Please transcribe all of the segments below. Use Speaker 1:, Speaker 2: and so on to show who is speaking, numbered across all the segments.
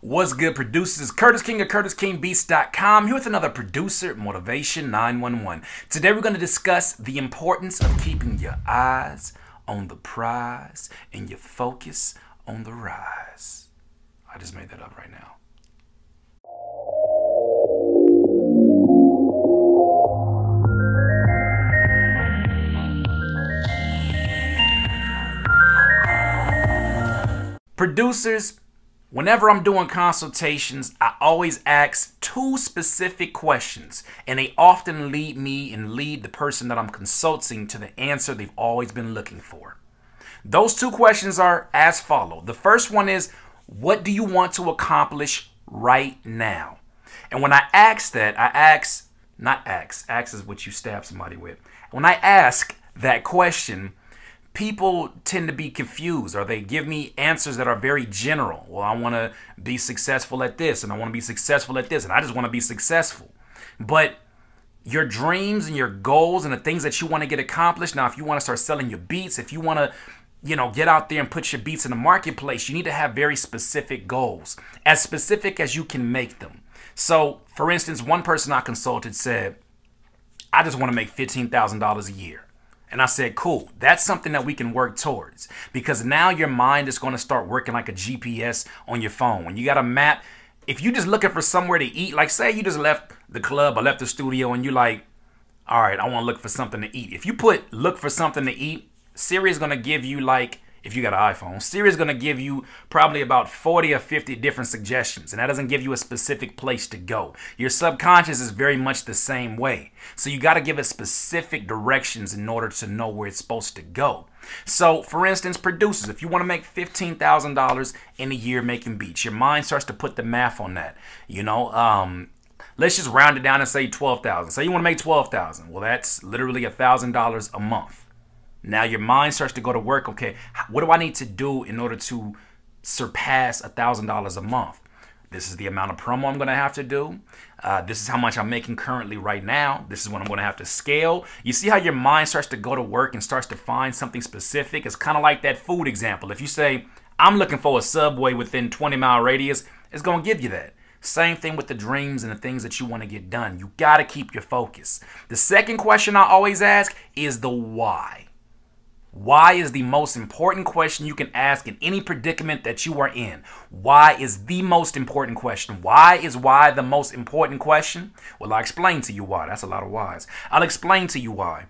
Speaker 1: What's good, producers? Curtis King of CurtisKingBeats.com here with another Producer Motivation 911. Today we're going to discuss the importance of keeping your eyes on the prize and your focus on the rise. I just made that up right now. Producers, whenever I'm doing consultations, I always ask two specific questions, and they often lead me and lead the person that I'm consulting to the answer they've always been looking for. Those two questions are as follow. The first one is, what do you want to accomplish right now? And when I ask that, ask is what you stab somebody with. When I ask that question, people tend to be confused, or they give me answers that are very general. Well, I want to be successful at this, and I want to be successful at this, and I just want to be successful. But your dreams and your goals and the things that you want to get accomplished, now, if you want to start selling your beats, if you want to, get out there and put your beats in the marketplace, you need to have very specific goals, as specific as you can make them. So, for instance, one person I consulted said, I just want to make $15,000 a year. And I said, cool, that's something that we can work towards, because now your mind is going to start working like a GPS on your phone. When you got a map, if you're just looking for somewhere to eat, like say you just left the club or left the studio and you're like, all right, I want to look for something to eat. If you put look for something to eat, Siri is going to give you, like, if you got an iPhone, Siri is going to give you probably about 40 or 50 different suggestions, and that doesn't give you a specific place to go. Your subconscious is very much the same way. So you got to give it specific directions in order to know where it's supposed to go. So, for instance, producers, if you want to make $15,000 in a year making beats, your mind starts to put the math on that. Let's just round it down and say 12,000. Say you want to make 12,000. Well, that's literally $1,000 a month. Now your mind starts to go to work. Okay, what do I need to do in order to surpass $1,000 a month? This is the amount of promo I'm going to have to do. This is how much I'm making currently right now. This is what I'm going to have to scale. You see how your mind starts to go to work and starts to find something specific? It's kind of like that food example. If you say, I'm looking for a Subway within 20-mile radius, it's going to give you that. Same thing with the dreams and the things that you want to get done. You got to keep your focus. The second question I always ask is the why. Why is the most important question you can ask in any predicament that you are in. Why is the most important question. Why is why the most important question? Well, I'll explain to you why. That's a lot of whys. I'll explain to you why.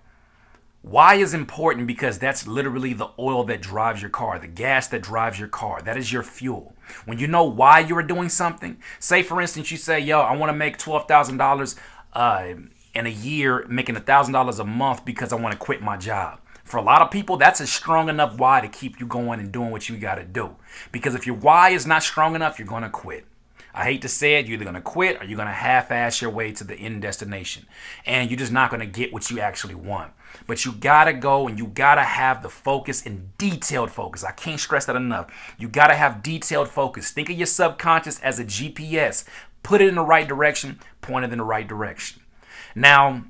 Speaker 1: Why is important because that's literally the oil that drives your car, the gas that drives your car. That is your fuel. When you know why you are doing something, say, for instance, you say, yo, I want to make $12,000 in a year, making $1,000 a month because I want to quit my job. For a lot of people, that's a strong enough why to keep you going and doing what you got to do. Because if your why is not strong enough, you're going to quit. I hate to say it, you're either going to quit or you're going to half-ass your way to the end destination. And you're just not going to get what you actually want. But you got to go and you got to have the focus and detailed focus. I can't stress that enough. You got to have detailed focus. Think of your subconscious as a GPS. Put it in the right direction, point it in the right direction. Now,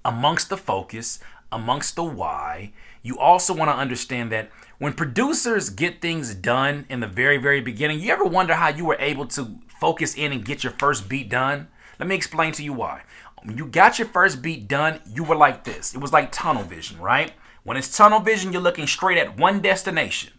Speaker 1: amongst the focus, amongst the why, you also want to understand that when producers get things done in the very, very beginning, you ever wonder how you were able to focus in and get your first beat done? Let me explain to you why. When you got your first beat done, you were like this. It was like tunnel vision, right? When it's tunnel vision, you're looking straight at one destination.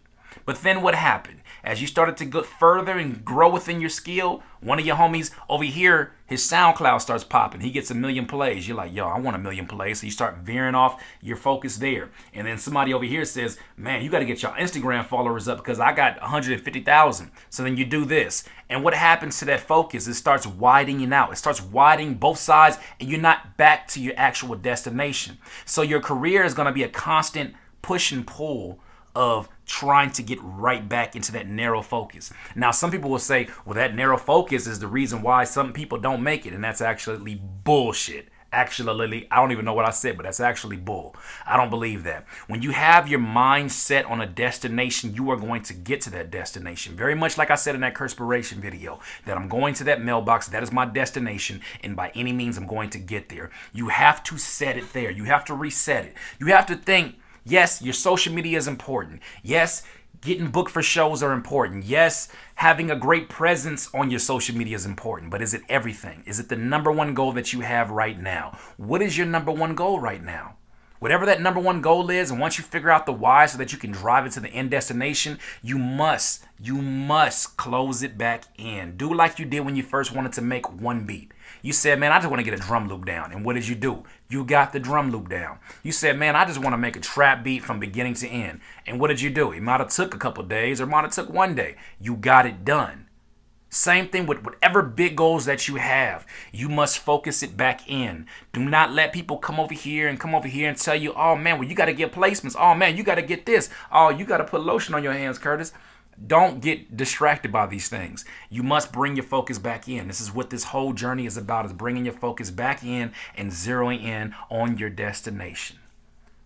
Speaker 1: But then what happened? As you started to go further and grow within your skill, one of your homies over here, his SoundCloud starts popping. He gets 1 million plays. You're like, yo, I want 1 million plays. So you start veering off your focus there. And then somebody over here says, man, you got to get your Instagram followers up because I got 150,000. So then you do this. And what happens to that focus? It starts widening out. It starts widening both sides, and you're not back to your actual destination. So your career is going to be a constant push and pull of trying to get right back into that narrow focus. Now, some people will say, well, that narrow focus is the reason why some people don't make it. And that's actually bullshit. Actually, I don't even know what I said, but that's actually bull. I don't believe that. When you have your mind set on a destination, you are going to get to that destination. Very much like I said in that Curspiration video, that I'm going to that mailbox. That is my destination. And by any means, I'm going to get there. You have to set it there. You have to reset it. You have to think, yes, your social media is important. Yes, Getting booked for shows are important. Yes, having a great presence on your social media is important, but is it everything? Is it the number one goal that you have right now? What is your number one goal right now? Whatever that number one goal is, and once you figure out the why so that you can drive it to the end destination, you must close it back in. Do like you did when you first wanted to make one beat. You said, man, I just want to get a drum loop down. And what did you do? You got the drum loop down. You said, man, I just want to make a trap beat from beginning to end. And what did you do? It might have took a couple days or might have took one day. You got it done. Same thing with whatever big goals that you have. You must focus it back in. Do not let people come over here and tell you, oh, man, well, you got to get placements. Oh, man, you got to get this. Oh, you got to put lotion on your hands, Curtis. Don't get distracted by these things. You must bring your focus back in. This is what this whole journey is about, is bringing your focus back in and zeroing in on your destination.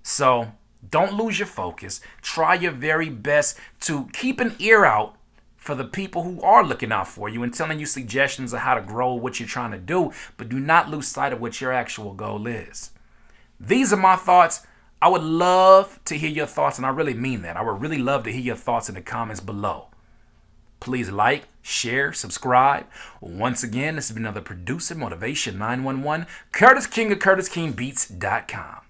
Speaker 1: So don't lose your focus. Try your very best to keep an ear out for the people who are looking out for you and telling you suggestions of how to grow what you're trying to do, but do not lose sight of what your actual goal is. These are my thoughts. I would love to hear your thoughts, and I really mean that. I would really love to hear your thoughts in the comments below. Please like, share, subscribe. Once again, this has been another Producer Motivation 911, Curtis King of CurtisKingBeats.com.